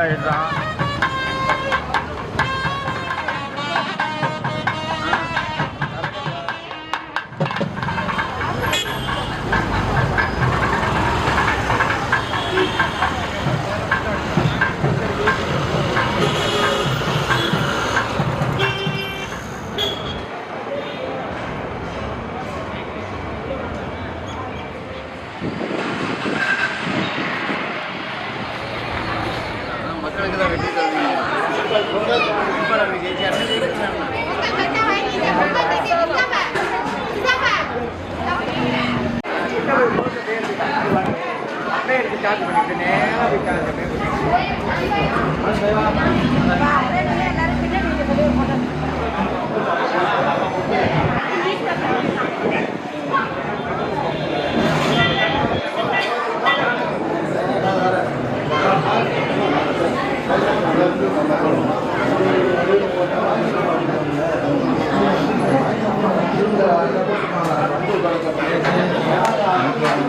எடுத்தான். மக்களுக்கு தான் வெற்றி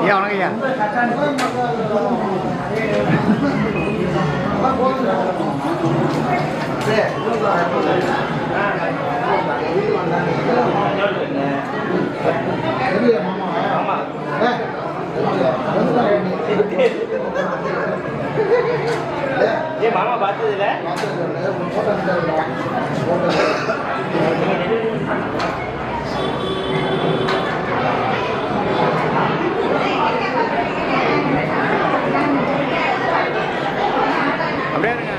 ஐயா வணக்கம் ஐயா. மாமா பார்த்ததுல அப்படியே இருங்க.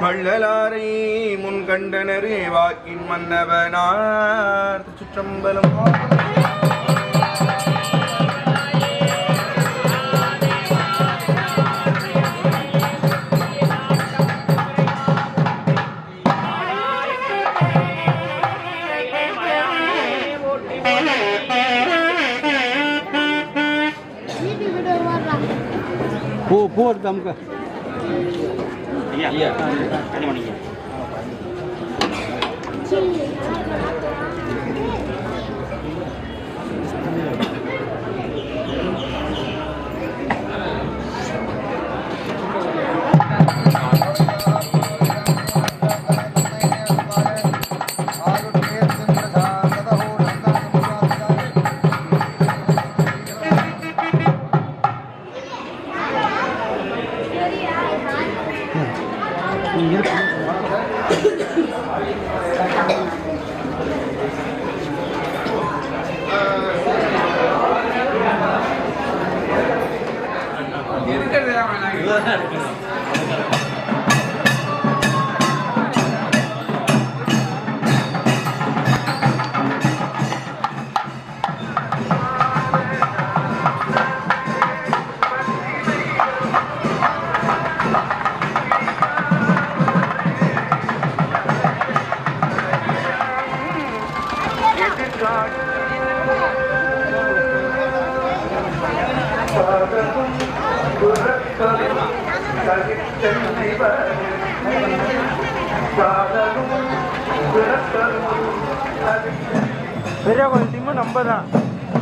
வள்ளலாரை முன் கண்டனரே வாக்கின் மன்னவனார் திருச்சிற்றம்பலம். பூ எடுத்து அமுக்க. ஐயா என்ன பண்ணீங்க? பெரிய கோயில் டீமு நம்ம தான்,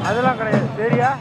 அதெல்லாம் கிடையாது. சரியா?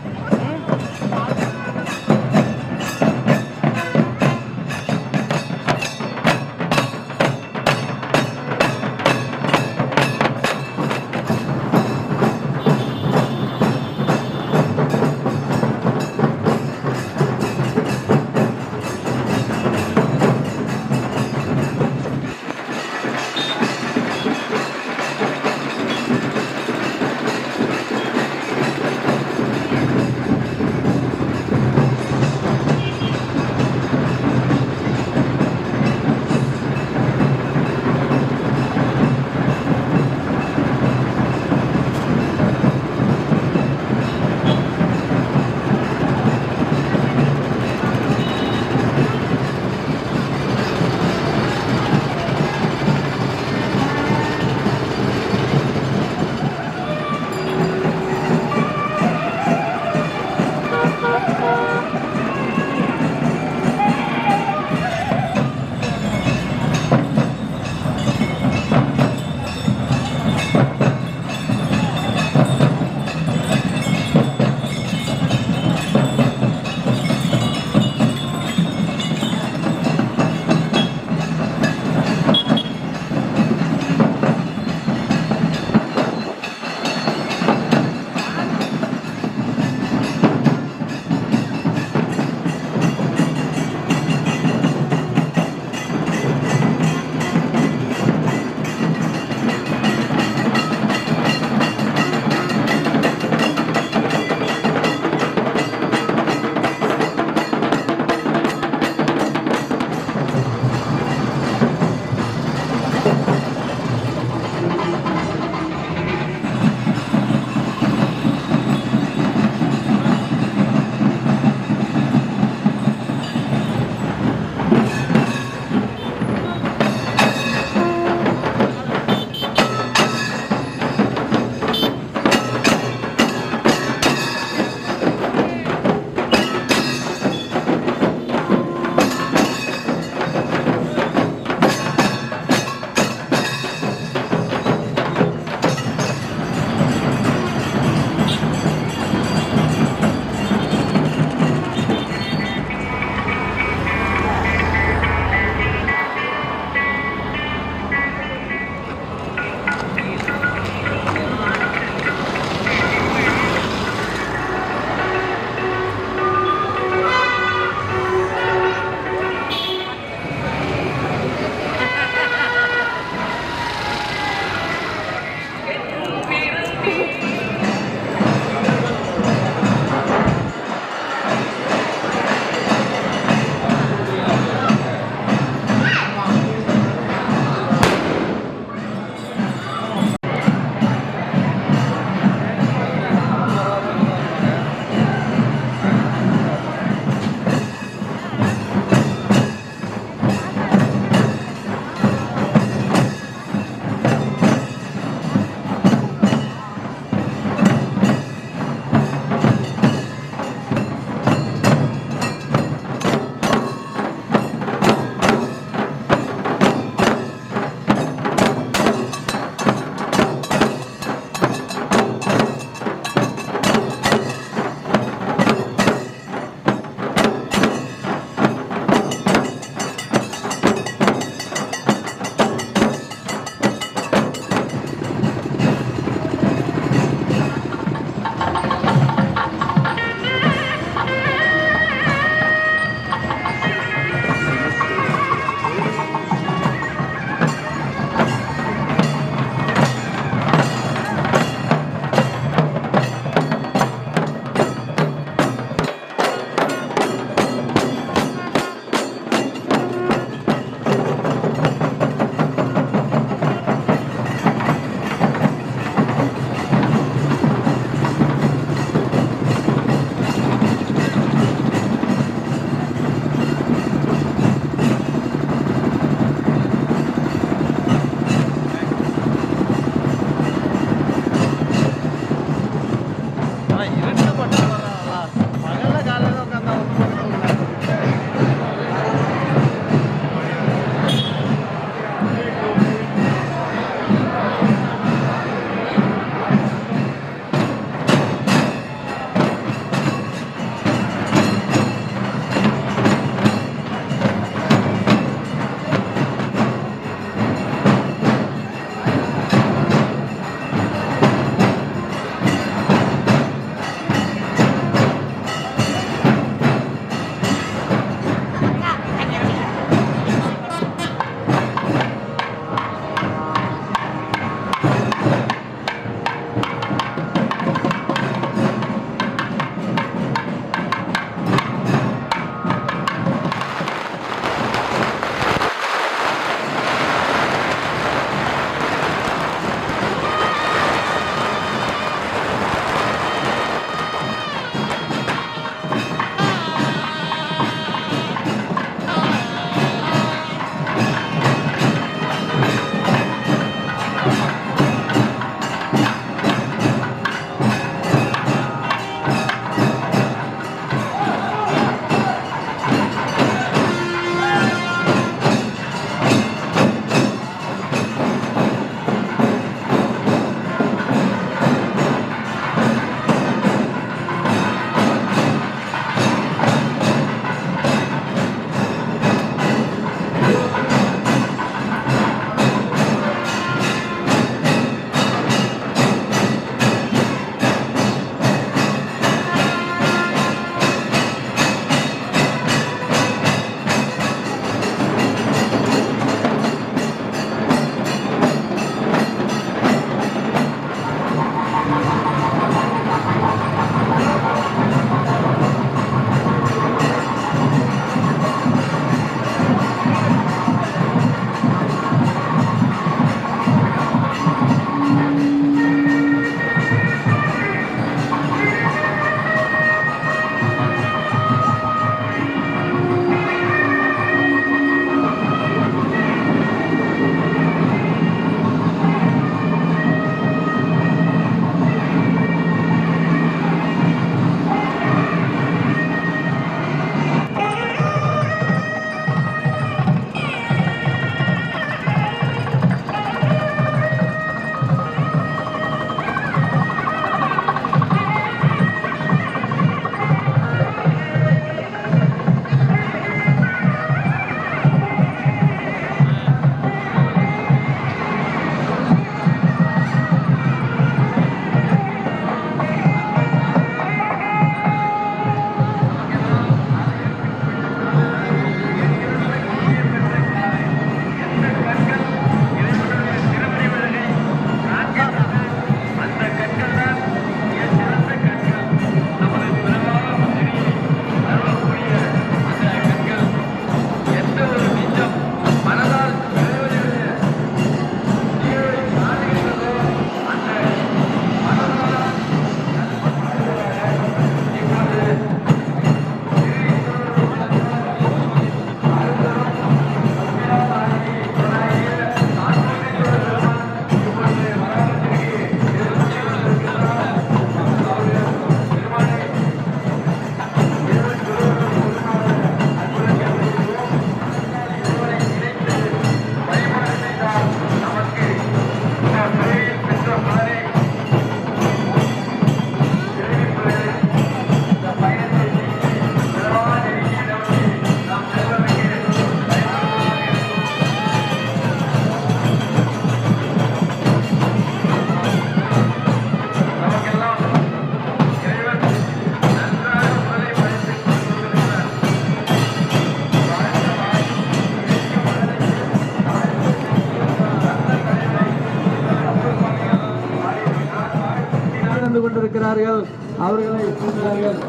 இருக்கின்றார்கள். அவர்களை இருக்கின்றார்கள்.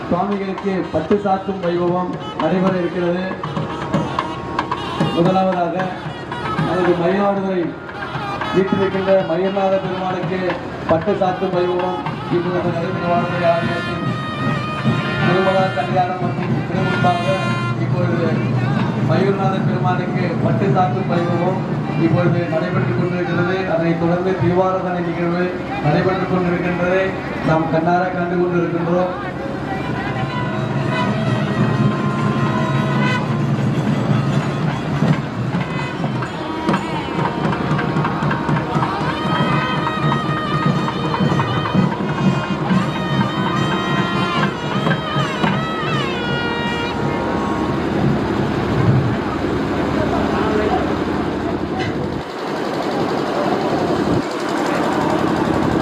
சுவாமிகளுக்கு பட்டு சாத்தும் வைபவம் நடைபெற இருக்கிறது. முதலாவதாக நமது மயிலாடுதுறை வீட்டிலிருக்கின்ற மயில்நாத பெருமானுக்கு பட்டு சாத்தும் வைபவம் இப்பொழுது நடைபெறுவார்கள். ஆலயத்தின் திருமண கல்யாணம் மற்றும் திருமுன்பாக இப்பொழுது மயூர்நாத பெருமானுக்கு பட்டு சாத்தும் வைபவம் இப்பொழுது நடைபெற்றுக் கொண்டிருக்கிறது. அதனைத் தொடர்ந்து தீபாராதனை நிகழ்வு நடைபெற்றுக் கொண்டிருக்கின்றதை நாம் கண்ணார கண்டு கொண்டிருக்கின்றோம்.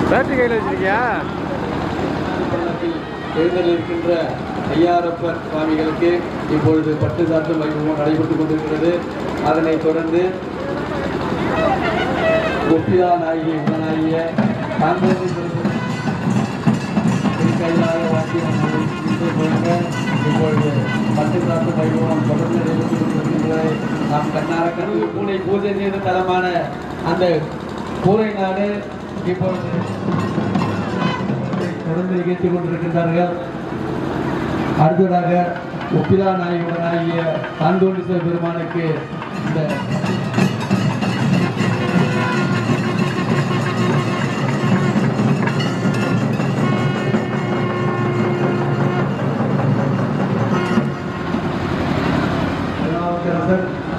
பேட்டரி கையில் வச்சிருக்கியா? எழுந்திருக்கின்ற ஐயாரப்பர் சுவாமிகளுக்கு இப்பொழுது பட்டு சாத்தும் வைபவம் நடைபெற்றுக் கொண்டிருக்கிறது. அதனைத் தொடர்ந்து ஒப்பிலா நாயகி உடனாகிய கையிலாக வாக்கியம் இப்பொழுது பட்டு சாத்தும் வைபவம் தொடர்ந்து நடைபெற்றுக் கொண்டிருக்கின்றதை நாம் கண்ணார கண்டு பூனை பூஜை செய்த தலமான அந்த கூரை நாடு இப்பொழுது தொடர்ந்து நிகழ்த்திக் கொண்டிருக்கின்றார்கள். அடுத்ததாக ஒப்பிலா நாயகனாகிய தாண்டோண்டீஸ்வர பெருமானுக்கு இந்த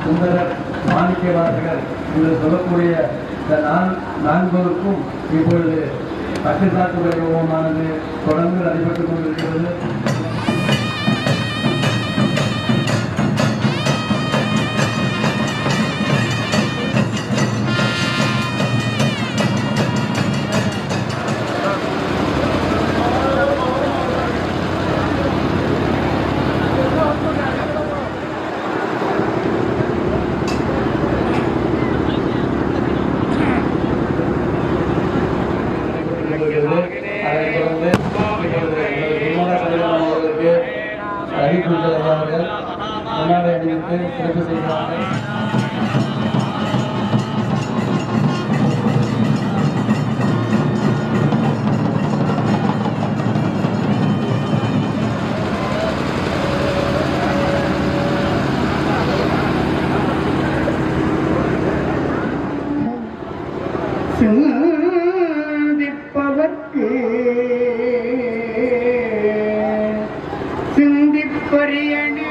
சுந்தரர் மாணிக்க வாசகர் என்று சொல்லக்கூடிய இந்த நான்கோருக்கும் இப்பொழுது பட்டு சாத்து வைபவமானது தொடர்ந்து நடைபெற்றுக் கொண்டிருக்கிறது. முன்னாடி அணிவித்து சிறப்பு செய்கிறார்கள். சிந்திப்பவர்க்கு சிந்திப்பரியணி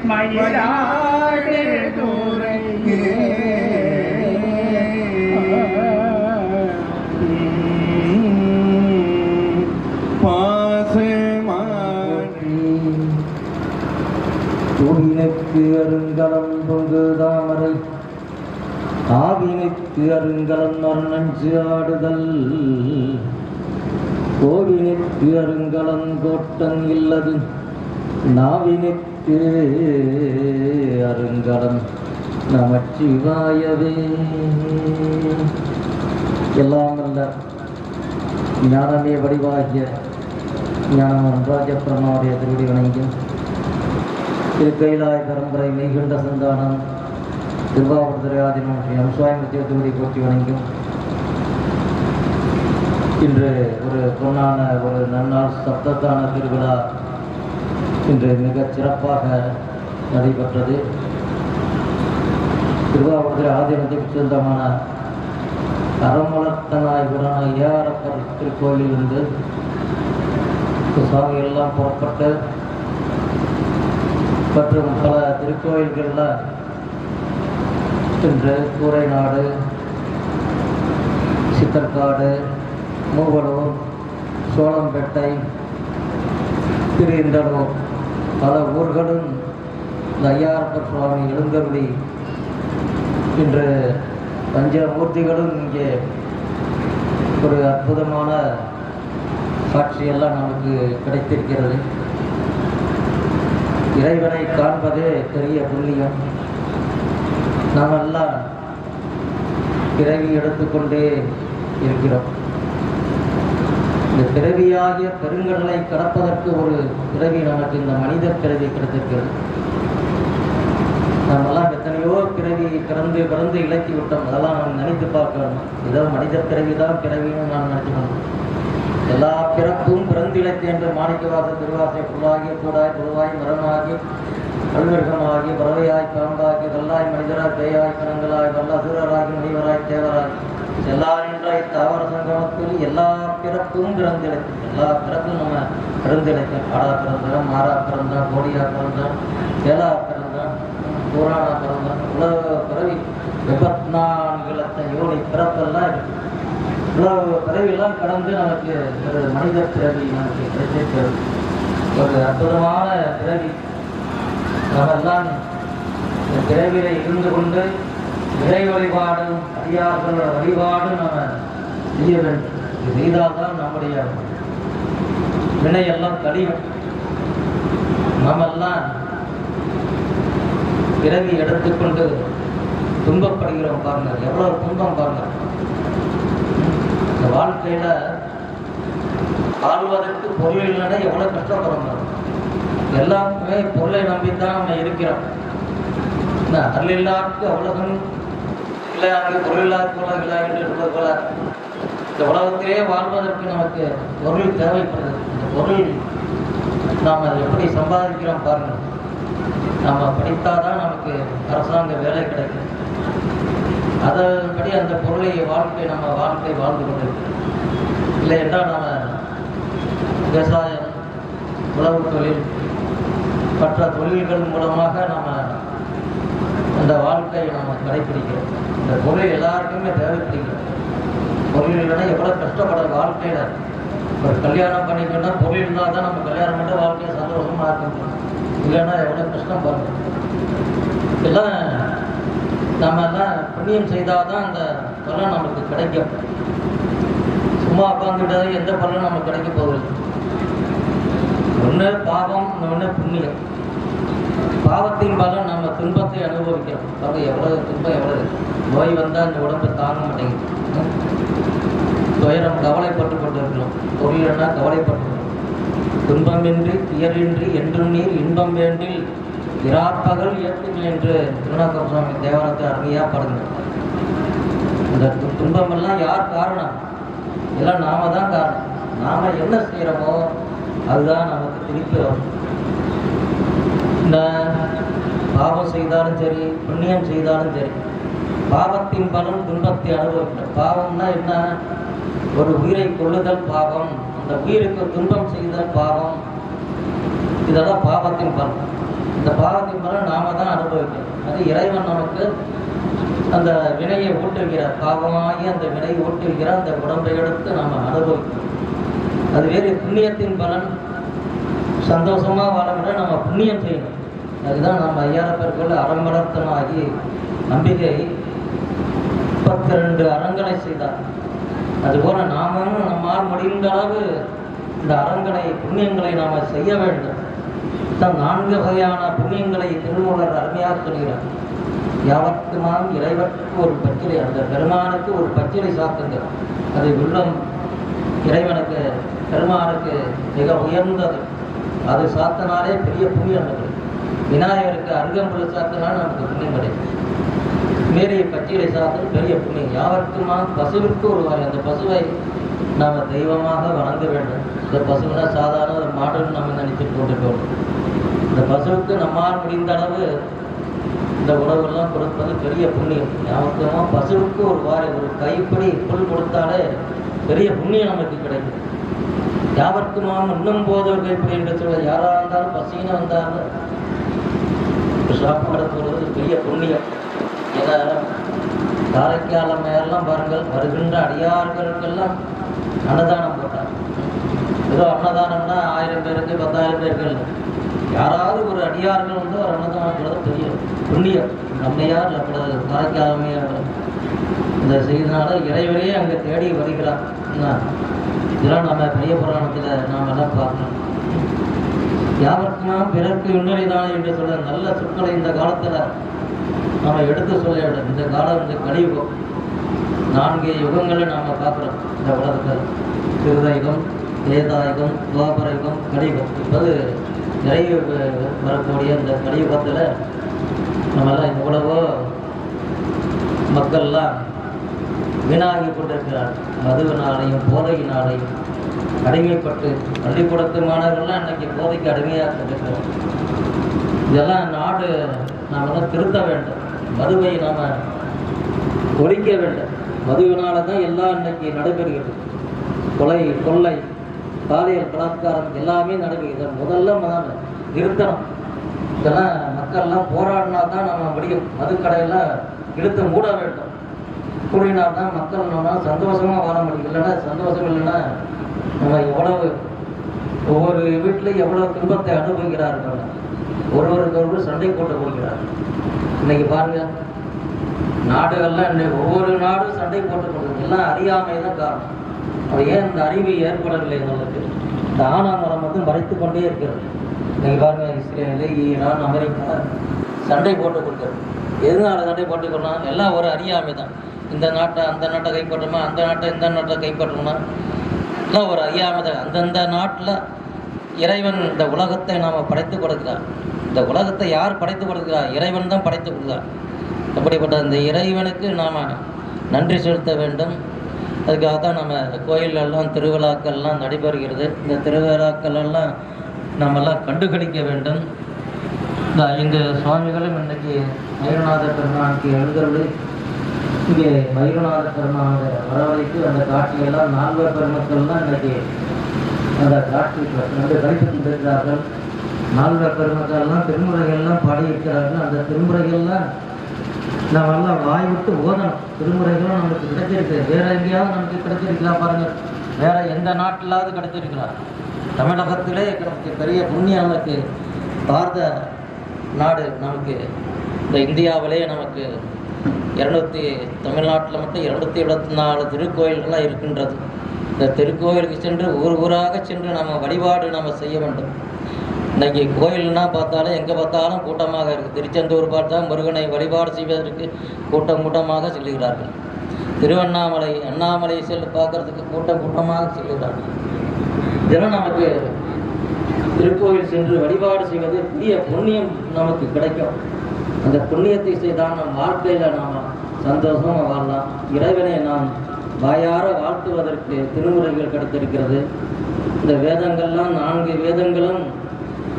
மயிலாடு தூரையே தூவினுக்கு அருங்கலம் பொங்கு தாமரை ஆவினுக்கு அருங்கலம் அருணஞ்சு ஆடுதல் கோவினுக்கு அருங்கலம் கோட்டம் இல்லது நாவினுக்கு அருங்கலம் நமச்சிவாயவே. எல்லாம் அல்ல ஞானமே வடிவாகிய ஞானம் ராஜபிரமாவுடைய திருடி வணங்கும் திருக்கைலாய பரம்பரை மெய்கண்ட சந்தானம் திருவாவூர்திரையாதினம் ஸ்ரீ அம்சுவாமித்திய திருடி போற்றி வணங்கும். இன்று ஒரு பொன்னான ஒரு நன்னாள் சப்தத்தான திருவிழா இன்று மிகச் சிறப்பாக நடைபெற்றது. திருவாவூர்திரை ஆதீனத்துக்கு சொந்தமான அறமலர்த்தனாய் ஐயாரப்பர் திருக்கோயிலிருந்து சுவாமி எல்லாம் புறப்பட்டு மற்றும் பல திருக்கோயில்களில் இன்று கூரைநாடு, சித்தர்காடு, மூவலூர், சோளம்பேட்டை, திருஇந்தலூர் பல ஊர்களும் இந்த ஐயாரப்பர் சுவாமி எழுந்தருளி இன்று பஞ்சமூர்த்திகளும் இங்கே ஒரு அற்புதமான காட்சியெல்லாம் நமக்கு கிடைத்திருக்கிறது. இறைவனை காண்பதே பெரிய புண்ணியம். நாமெல்லாம் பிறவி எடுத்துக்கொண்டே இருக்கிறோம். இந்த பிறவியாகிய பெருங்கடலை கடப்பதற்கு ஒரு பிறவி நமக்கு இந்த மனித பிறவி கிடைத்திருக்கிறது. நாமெல்லாம் எத்தனையோ பிறவி பிறந்து இலக்கி விட்டோம். அதெல்லாம் நாம் நினைத்து பார்க்கணும். ஏதோ மனித பிறவி தான் பிறவின்னு நான் நினைச்சுக்கணும். எல்லா பிறப்பும் பிறந்து இலக்கு என்று மாணிக்கவாச திருவாசை புல்லாகி கூடாய் புழுவாய் மரமாகி அலுவலகமாகி பறவையாய் பாம்பாகி கல்லாய் மனிதராய் பேயாய் கணங்களாய் வல்ல அசுரராகி முனிவராய் தேவராய் எல்லா நின்றாய் தாவர சங்கமத்தில் எல்லா பிறப்பும் பிறந்திழைக்கும். எல்லா பிறப்பும் நம்ம பிறந்திழைக்கும். ஆடா பிறந்தோம், மாறா பிறந்தோம், கோடியா பிறந்தோம், ஏலா பிறந்தோம், புராணா பிறந்தோம். உலக பிறவி 74 லட்சம் யோனி பிறப்பெல்லாம் இருக்கு. இவ்வளவு பிறவியெல்லாம் கடந்து நமக்கு ஒரு மனித பிறவி நமக்கு கிடைத்திருக்கிறது. ஒரு அற்புதமான பிறவி. நம்மெல்லாம் இந்த பிறவியில இருந்து கொண்டு இறை வழிபாடும் அடியார்கள் வழிபாடும் நம்ம செய்ய வேண்டும். இது செய்தால்தான் நம்முடைய வினையெல்லாம் கழியும். நம்மெல்லாம் பிறவி எடுத்துக்கொண்டு துன்பப்படுகிறோம். பாருங்க, எவ்வளவு துன்பம் பாருங்க. இந்த வாழ்க்கையில வாழ்வதற்கு பொருள் இல்லைன்னா எவ்வளவு கஷ்டப்படுறோம். எல்லாருக்குமே பொருளை நம்பித்தான் நம்ம இருக்கிறோம். அருள் இல்லாருக்கு அவ்வளவும் இல்லையாங்க, பொருள் இல்லாத இல்லை என்று சொல்வது போல இந்த உலகத்திலே வாழ்வதற்கு நமக்கு பொருள் தேவைப்படுது. இந்த பொருள் நாம் அதை எப்படி சம்பாதிக்கிறோம் பாருங்க. நம்ம படித்தாதான் நமக்கு அரசாங்க வேலை கிடைக்கும். அதன்படி அந்த பொருளை நம்ம வாழ்க்கை வாழ்ந்து கொண்டிருக்கிறோம். இல்லை என்றால் நம்ம விவசாயம், உழவு தொழில், மற்ற தொழில்கள் மூலமாக நம்ம அந்த வாழ்க்கையை நம்ம கடைபிடிக்கிறோம். இந்த பொருள் எல்லாருக்குமே தேவைப்படுகிறது. பொருள் இல்லைன்னா எவ்வளோ கஷ்டப்பட வாழ்க்கையில். ஒரு கல்யாணம் பண்ணிக்கணும்னா பொருள் இருந்தால் தான் நம்ம கல்யாணம் பண்ண வாழ்க்கையை சந்தோஷமாக இருக்க முடியும். இல்லைன்னா எவ்வளோ கஷ்டம் பாருங்க. எல்லாம் நம்ம எல்லாம் புண்ணியம் செய்தால் தான் அந்த பலன் நமக்கு கிடைக்கும். சும்மா உட்காந்துட்டாலும் எந்த பலனும் நமக்கு கிடைக்க போகுது. ஒன்று பாவம், இன்னொன்று புண்ணியம். பாவத்தின் பலன் நம்ம துன்பத்தை அனுபவிக்கிறோம். பாருங்க எவ்வளவு துன்பம், எவ்வளவு நோய் வந்தால் இந்த உடம்பு தாங்க மாட்டேங்குது. துயரம் கவலைப்பட்டு கொண்டு இருக்கிறோம். பொருள்னா கவலைப்பட்டு துன்பமின்றி துயரின்றி என்றும் நீர் இன்பம் வேண்டில் இராப்பகல் இயக்குங்கள் என்று திருநாவுக்கரசர் சுவாமி தேவாரத்தை அருமையாக பாடுங்க. இந்த துன்பமெல்லாம் யார் காரணம்? இதெல்லாம் நாம தான் காரணம். நாம என்ன செய்கிறோமோ அதுதான் நமக்கு திருப்பி வரும். இந்த பாவம் செய்தாலும் சரி, புண்ணியம் செய்தாலும் சரி, பாவத்தின் பலன் துன்பத்தை அனுபவிக்கிறோம். பாவம்னா என்ன? ஒரு உயிரை கொள்ளுதல் பாவம், அந்த உயிருக்கு துன்பம் செய்தல் பாவம். இதெல்லாம் பாவத்தின் பலன். இந்த பாவத்தின் பலன் நாம தான் அனுபவிக்கிறோம். அது இறைவன் நமக்கு அந்த வினையை ஊட்டுகிறார். பாவமாகி அந்த வினையை ஊட்டுகிறார். அந்த உடம்பை எடுத்து நாம் அனுபவிக்கிறோம். அது வேறு. புண்ணியத்தின் பலன் சந்தோஷமா வாழவிட நம்ம புண்ணியம் செய்யணும். அதுதான் நம்ம ஐயாரப்பருக்குள்ள அறமலர்த்தனாகி நம்பிக்கை 32 அறங்களை செய்தார். அதுபோல நாமும் நம்மால் முடிந்த அளவு இந்த அறங்களை புண்ணியங்களை நாம செய்ய வேண்டும். 4 வகையான புண்ணியங்களை திருமூலர் அருமையாக சொல்கிறார். யாவர்க்குமாம் இறைவனுக்கு ஒரு பச்சிலை, அந்த பெருமானுக்கு ஒரு பச்சிலை சாத்துங்க. அது உள்ளம் இறைவனுக்கு பெருமானுக்கு மிக உயர்ந்தது. அது சாத்தினாலே பெரிய புண்ணியம் இருக்குது. விநாயகருக்கு அருகம்புல் சாத்தினாலும் நமக்கு புண்ணியம் கிடைக்கும். மேலே பச்சிலை சாத்தல் பெரிய புண்ணியம். யாவர்க்குமாம் பசுவிற்கு ஒரு வரை, அந்த பசுவை நாம் தெய்வமாக வணங்க வேண்டும். இந்த பசுனா சாதாரண ஒரு மாடுன்னு நம்ம நினைச்சிட்டு போட்டுட்டோம். இந்த பசுவுக்கு நம்மால் முடிந்த அளவு இந்த உணவெல்லாம் கொடுப்பது பெரிய புண்ணியம். ஞாபகமாக பசுவுக்கு ஒரு கைப்பிடி புல் கொடுத்தாலே பெரிய புண்ணியம் நமக்கு கிடைக்கும். யாவர்க்குமாம் உண்ணும் போது ஒரு கைப்பிடி என்று சொல்ல, யாராக இருந்தாலும் பசின்னு வந்தாலும் சாப்பாடு போடுவது பெரிய புண்ணியம். ஏன்னா காரைக்கால் அம்மையாரெல்லாம் பாருங்கள், வருகின்ற அடியார்களுக்கெல்லாம் அன்னதானம் போட்டாங்க. ஏதோ அன்னதானம்னா 1000 பேருக்கு 10,000 பேர்கள், யாராவது ஒரு அடியார்கள் வந்து ஒரு அன்னதானம் போடுறது பெரிய புண்ணியம். அம்மையார் அப்பொழுது காரைக்கால் அம்மையார் இந்த செய்தனால இறைவரையே அங்கே தேடி வருகிறார். இதெல்லாம் நம்ம பெரிய புராணத்தில் நாம் எல்லாம் பார்க்கணும். யாவர்க்குமாம் பிறர்க்கு இன்னொருதானே என்று சொல்ல நல்ல சொற்களை இந்த காலத்தில் நாம் எடுத்து சொல்ல வேண்டும். இந்த காலம் இந்த கலியுகம், 4 யுகங்களை நாம் பார்க்குறோம் இந்த உலகத்தில். திருதயுகம், வேதாயுகம், துவாபர யுகம், கலியுகம். இப்போது நிறைய வரக்கூடிய இந்த கலியுகத்தில் நம்மெல்லாம் எவ்வளவோ மக்கள்லாம் வீணாகி கொண்டிருக்கிறார். மதுவினாலையும் போதையினாலையும் அடிமைப்பட்டு பள்ளிக்கூடத்து மாணவர்கள்லாம் இன்னைக்கு போதைக்கு அடிமையாக கொண்டிருக்கிறோம். இதெல்லாம் நாடு நாம் எல்லாம் திருத்த வேண்டும். மதுவை நாம் ஒழிக்க வேண்டும். மதுவினால தான் எல்லாம் இன்னைக்கு நடைபெறுகிறது. கொலை, கொள்ளை, பாலியல் பலாத்காரம் எல்லாமே நடைபெறுகிறது. முதல்ல நிறுத்தணும். இதெல்லாம் மக்கள்லாம் போராடினா தான் நம்ம முடியும். மதுக்கடையெல்லாம் இழுத்து மூட வேண்டும். கூறினா தான் மக்கள் நம்ம சந்தோஷமாக வாழ முடியும். இல்லைன்னா சந்தோஷம் இல்லைன்னா நம்ம எவ்வளவு ஒவ்வொரு வீட்டிலையும் எவ்வளோ துன்பத்தை அனுபவிக்கிறார்கள். ஒருவருக்கு சண்டை போட்டு கொடுக்கிறார்கள். இன்னைக்கு பாருங்க, நாடுகள்லாம் இன்னைக்கு ஒவ்வொரு நாடும் சண்டை போட்டு கொடுக்குது. எல்லாம் அறியாமை தான் காரணம். அது ஏன் இந்த அறிவு ஏற்படவில்லை எங்களுக்கு? இந்த ஆணாமரம் வந்து மறைத்து கொண்டே இருக்கிறது. இன்னைக்கு பாருங்க, இஸ்ரேலு, ஈரான், அமெரிக்கா சண்டை போட்டு கொடுக்குறது. எதனால சண்டை போட்டுக்கணும்? எல்லாம் ஒரு அறியாமை தான். இந்த நாட்டை அந்த நாட்டை கைப்பற்றணுமா, அந்த நாட்டை இந்த நாட்டை கைப்பற்றணுமா, எல்லாம் ஒரு அறியாமை தான். அந்தந்த நாட்டில் இறைவன் இந்த உலகத்தை நாம் படைத்து கொடுக்கிறார். இந்த உலகத்தை யார் படைத்து கொடுக்கிறார்? இறைவன் தான் படைத்து கொடுக்கிறார். அப்படிப்பட்ட இந்த இறைவனுக்கு நாம் நன்றி செலுத்த வேண்டும். அதுக்காக தான் நம்ம கோயிலெல்லாம் திருவிழாக்கள்லாம் நடைபெறுகிறது. இந்த திருவிழாக்கள் எல்லாம் நாமெல்லாம் கண்டுகளிக்க வேண்டும். இந்த 5 சுவாமிகளும் இன்றைக்கி மயூரநாத பெருமானுக்கு எழுந்தருளி இங்கே மயூரநாத பெருமானை வரவழைத்து அந்த காட்சியெல்லாம் 4 பெருமக்கள்லாம் இன்றைக்கி அந்த காட்சி கழித்து கொண்டிருக்கிறார்கள். 4 பெருமக்கள்லாம் திருமுறைகள்லாம் பாடியிருக்கிறார்கள். அந்த திருமுறைகள்லாம் நாமெல்லாம் வாய் விட்டு ஓதணும். திருமுறைகளும் நமக்கு கிடைச்சிருக்கு. வேற எங்கேயாவது நமக்கு கிடைச்சிருக்கலாம் பாருங்கள். வேற எந்த நாட்டிலாவது கிடைச்சிருக்கிறார்? தமிழகத்திலே நமக்கு பெரிய புண்ணியம். நமக்கு பாரத நாடு, நமக்கு இந்த இந்தியாவிலே நமக்கு தமிழ்நாட்டில் மட்டும் 274 திருக்கோயில்கள்லாம் இருக்கின்றது. இந்த திருக்கோயிலுக்கு சென்று ஊராக சென்று நம்ம வழிபாடு நம்ம செய்ய வேண்டும். இன்றைக்கி கோயில்னா பார்த்தாலே எங்கே பார்த்தாலும் கூட்டமாக இருக்குது. திருச்செந்தூர் பார்த்தா முருகனை வழிபாடு செய்வதற்கு கூட்டமாக செல்கிறார்கள். அண்ணாமலை சென்று பார்க்கறதுக்கு கூட்டமாக செல்கிறார்கள். இதெல்லாம் நமக்கு திருக்கோயில் சென்று வழிபாடு செய்வது பெரிய புண்ணியம் நமக்கு கிடைக்கும். அந்த புண்ணியத்தை செய்தால் நம் வாழ்க்கையில் நாம் சந்தோஷமாக வாழலாம். இறைவனை நாம் வாயார வாழ்த்துவதற்கு திருமுறைகள் கிடைத்திருக்கிறது. இந்த வேதங்கள்லாம் 4 வேதங்களும்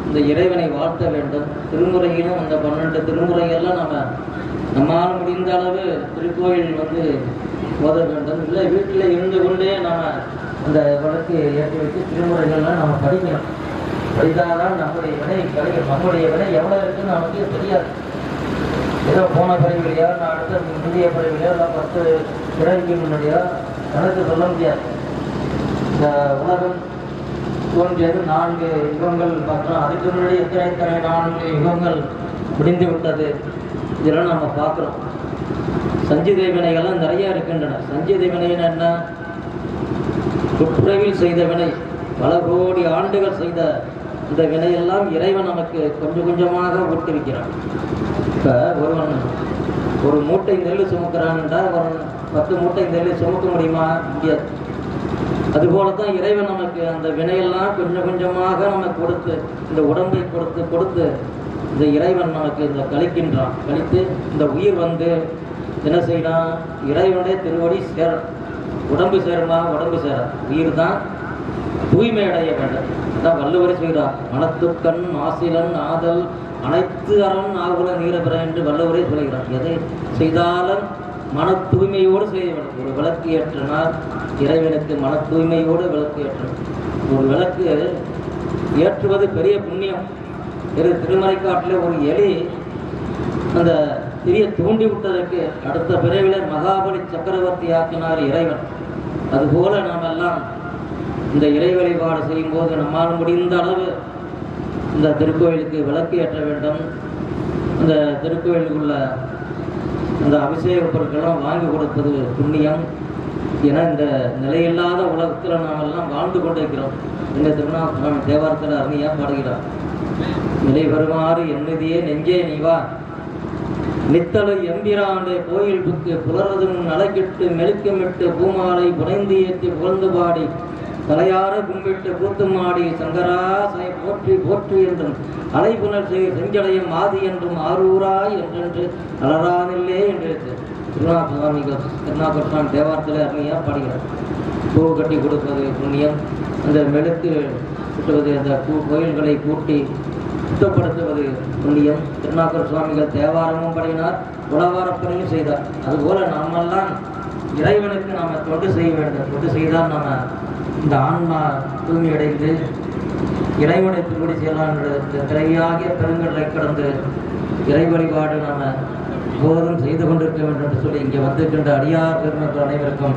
இந்த இறைவனை வாழ்த்த வேண்டும். திருமுறையிலும் அந்த 12 திருமுறைகள்லாம் நம்மால் முடிந்த அளவு திருக்கோயில் வந்து ஓத வேண்டும். இல்லை வீட்டில் இருந்து கொண்டே நாம் அந்த வழக்கு ஏற்றி வைத்து திருமுறைகள்லாம் நம்ம படிக்கணும். படித்தால்தான் நம்முடைய வினை கிடைக்கும். நம்முடைய வினை எவ்வளோ இருக்குன்னு நமக்கு தெரியாது. ஏதோ போன பிறவிலையோ, நான் அடுத்த முந்தைய பிறவிலையோ, இல்லை 10 பிறவிக்கு முன்னாடியோ எனக்கு சொல்ல முடியாது. இந்த உலகம் தோன்றியது 4 யுகங்கள் பார்க்குறோம். அதுக்கு முன்னாடி எத்தனை 4 யுகங்கள் முடிந்து விட்டது. இதெல்லாம் நம்ம பார்க்குறோம். சஞ்சித வினைகள்லாம் நிறைய இருக்கின்றன. சஞ்சித வினைன்னு என்ன? குற்றவில் செய்த வினை, பல கோடி ஆண்டுகள் செய்த இந்த வினையெல்லாம் இறைவன் நமக்கு கொஞ்சம் கொஞ்சமாக ஊட்டுவிக்கிறான். இப்போ ஒருவன் ஒரு மூட்டை நெல் சுமக்கிறான் என்றால் ஒரு 10 மூட்டை நெல் சுமக்க முடியுமா? முடியாது. அதுபோல தான் இறைவன் நமக்கு அந்த வினையெல்லாம் கொஞ்சம் கொஞ்சமாக நமக்கு கொடுத்து, இந்த உடம்பை கொடுத்து இந்த இறைவன் நமக்கு இந்த கழிக்கின்றான். கழித்து இந்த உயிர் வந்து என்ன செய்யலாம்? இறைவனுடைய திருவடி சேரும். உடம்பு சேருமா? உடம்பு சேர. உயிர் தான் தூய்மை அடைய வேண்டும். அதான் வள்ளுவர் செய்கிறார். மனத்துக்கண் மாசிலன் ஆதல் அனைத்து அறம் ஆகுல நீரபெற என்று வல்லவரே சொல்கிறார். எதை செய்தாலும் மன தூய்மையோடு செய்ய வேண்டும். ஒரு விளக்கு ஏற்றினால் இறைவனுக்கு மன தூய்மையோடு விளக்கு ஏற்றணும். ஒரு விளக்கு ஏற்றுவது பெரிய புண்ணியம். திருமறைக்காட்டிலே ஒரு எலி அந்த திரிய தூண்டி விட்டதற்கு அடுத்த பிறவில மகாபலி சக்கரவர்த்தி ஆக்கினார் இறைவன். அதுபோல நாம் எல்லாம் இந்த இறை வழிபாடு செய்யும் போது நம்மால் முடிந்த அளவு இந்த திருக்கோயிலுக்கு விளக்கு ஏற்ற வேண்டும். இந்த திருக்கோயிலுக்கு உள்ள இந்த அபிஷேக பொருட்கள்லாம் வாங்கி கொடுப்பது புண்ணியம். ஏன்னா இந்த நிலையில்லாத உலகத்தில் நாம் எல்லாம் வாழ்ந்து கொண்டிருக்கிறோம். இந்த திருநாள் தேவாரத்தில் அருமையாக பாடுகிறார். நிலை வருமாறு என்னதியே நெஞ்சே நீவா நித்தலை எம்பிராண்டே கோயில் புக்கு புலர்வதும் நலைக்கிட்டு மெழுக்கமிட்டு பூமாலை புனைந்து ஏற்றி புகழ்ந்து பாடி தலையார கும்பிட்டு கூத்துமாடி சங்கராசை போற்றி போற்றி என்றும் அலைபுணர் செஞ்சடையும் ஆதி என்றும் ஆரூராய் என்றென்று அலரானில்லே என்று திருநாகர் தேவாரத்தில் அருமையாக பாடுகிறார். பூ கட்டி கொடுப்பது புண்ணியம். அந்த மெழுக்கு சுட்டுவது, அந்த கோயில்களை கூட்டி சுத்தப்படுத்துவது புண்ணியம். திருநாகர் சுவாமிகள் தேவாரமும் பாடினார், உலவாரப்பணியும் செய்தார். அதுபோல நாமெல்லாம் இறைவனுக்கு நாம் தொண்டு செய்ய வேண்டும். தொண்டு செய்தால் நாம் இந்த ஆன்மா தூய்மையடைந்து இறைவனை திருவடி செய்யலாம். திரையாகிய பெருங்கடலை கடந்து இறை வழிபாடு நாம் போதும் செய்து கொண்டிருக்க வேண்டும் என்று சொல்லி இங்கே வந்திருக்கின்ற அடியார் பெருமக்கள் அனைவருக்கும்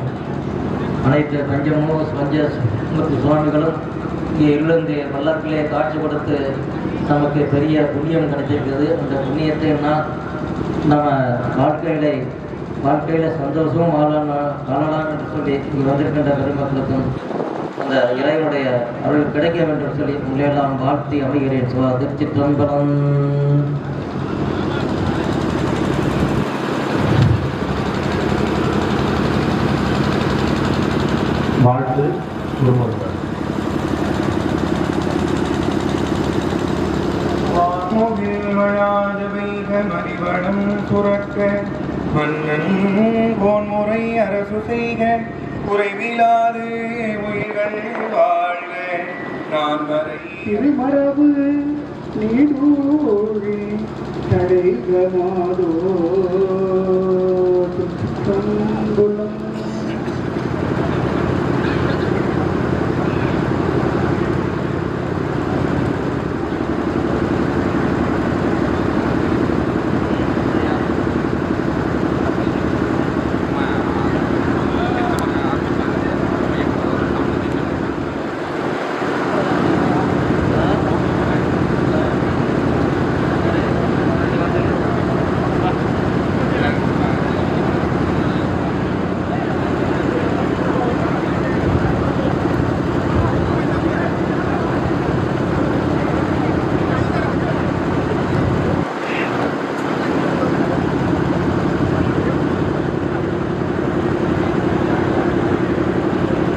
அனைத்து பஞ்சமோ பஞ்சமுத்து சுவாமிகளும் இங்கே எழுந்து வல்லத்திலே காட்சி கொடுத்து நமக்கு பெரிய புண்ணியம் கிடைச்சிருக்கிறது. அந்த புண்ணியத்தை நம்ம வாழ்க்கையில சந்தோஷமும் வாழலாம் என்று சொல்லி இங்கே வந்திருக்கின்ற பெருமக்களுக்கும் அந்த இறைவனுடைய அருள் கிடைக்க வேண்டும் என்று சொல்லி உங்களையெல்லாம் வாழ்த்தி அமைகிறேன். திருச்சிற்றம்பலம். வாழ்த்து குருமர்கள். மறிவடம் சுரக்க மன்னன் போன்முறை அரசு செய்க குறைவிலாது உயிர்கள் வாழ்க நான் வரை திருமரபு நீடூழி தடைகமாதோ